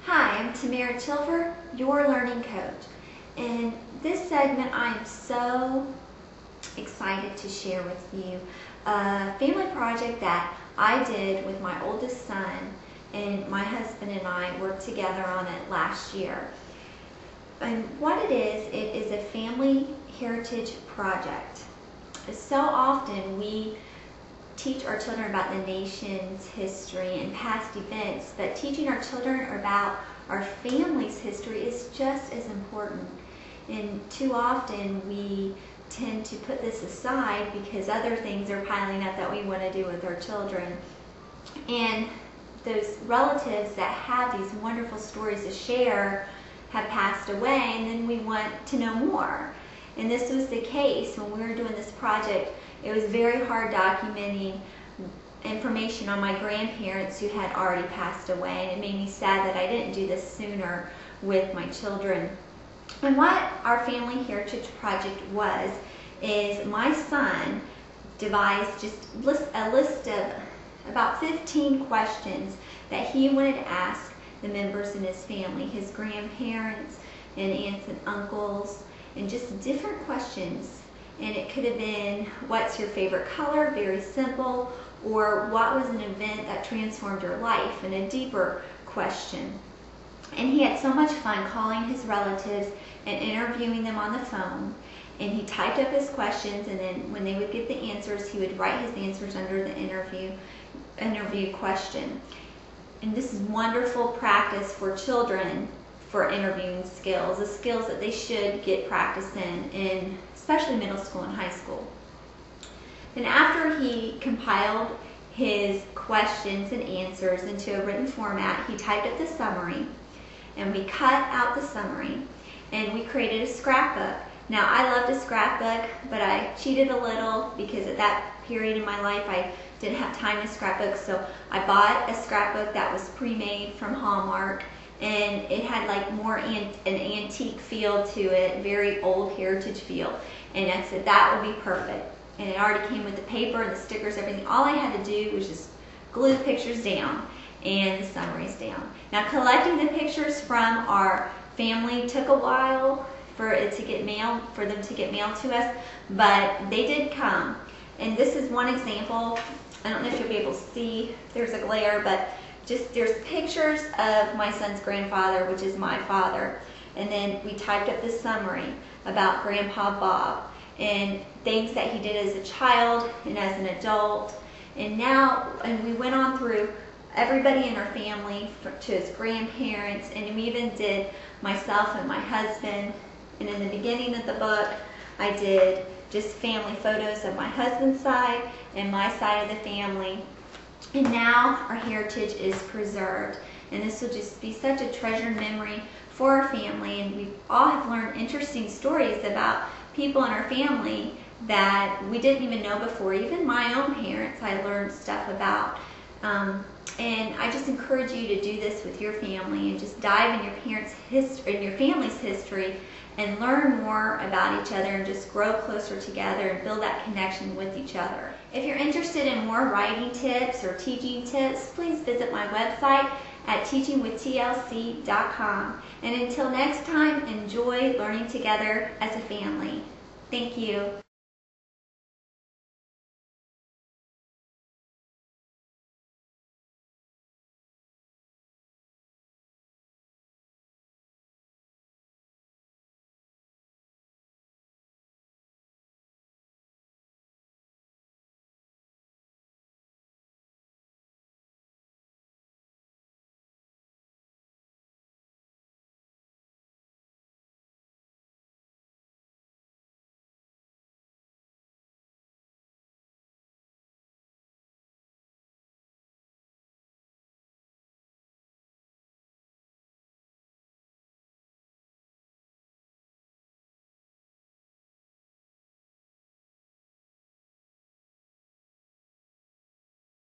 Hi, I'm Tamara Chilver, your learning coach. In this segment, I am so excited to share with you a family project that I did with my oldest son, and my husband and I worked together on it last year. And what it is a family heritage project. So often we teach our children about the nation's history and past events, but teaching our children about our family's history is just as important. And too often we tend to put this aside because other things are piling up that we want to do with our children. And those relatives that have these wonderful stories to share have passed away, and then we want to know more. And this was the case when we were doing this project. It was very hard documenting information on my grandparents who had already passed away, and it made me sad that I didn't do this sooner with my children. And what our family heritage project is my son devised just a list of about 15 questions that he wanted to ask the members in his family, his grandparents and aunts and uncles, and just different questions. And it could have been, what's your favorite color? Very simple. Or what was an event that transformed your life? And a deeper question. And he had so much fun calling his relatives and interviewing them on the phone. And he typed up his questions, and then when they would get the answers, he would write his answers under the interview question. And this is wonderful practice for children for interviewing skills, the skills that they should get practice in especially middle school and high school. And after he compiled his questions and answers into a written format, he typed up the summary, and we cut out the summary, and we created a scrapbook. Now, I loved a scrapbook, but I cheated a little because at that period in my life I didn't have time to scrapbook, so I bought a scrapbook that was pre-made from Hallmark, and it had like more an antique feel to it, very old heritage feel. And I said that would be perfect. And it already came with the paper and the stickers, everything. All I had to do was just glue the pictures down and the summaries down. Now, collecting the pictures from our family took a while for them to get mailed to us, but they did come. And this is one example. I don't know if you'll be able to see, there's a glare, but just there's pictures of my son's grandfather, which is my father. And then we typed up this summary about Grandpa Bob and things that he did as a child and as an adult. And we went on through everybody in our family to his grandparents, and we even did myself and my husband. And in the beginning of the book, I did just family photos of my husband's side and my side of the family. And now our heritage is preserved, and this will just be such a treasured memory for our family. And we all have learned interesting stories about people in our family that we didn't even know before. Even my own parents, I learned stuff about. And I just encourage you to do this with your family and just dive in your parents' history, in your family's history, and learn more about each other and just grow closer together and build that connection with each other. If you're interested in more writing tips or teaching tips, please visit my website at teachingwithtlc.com. And until next time, enjoy learning together as a family. Thank you.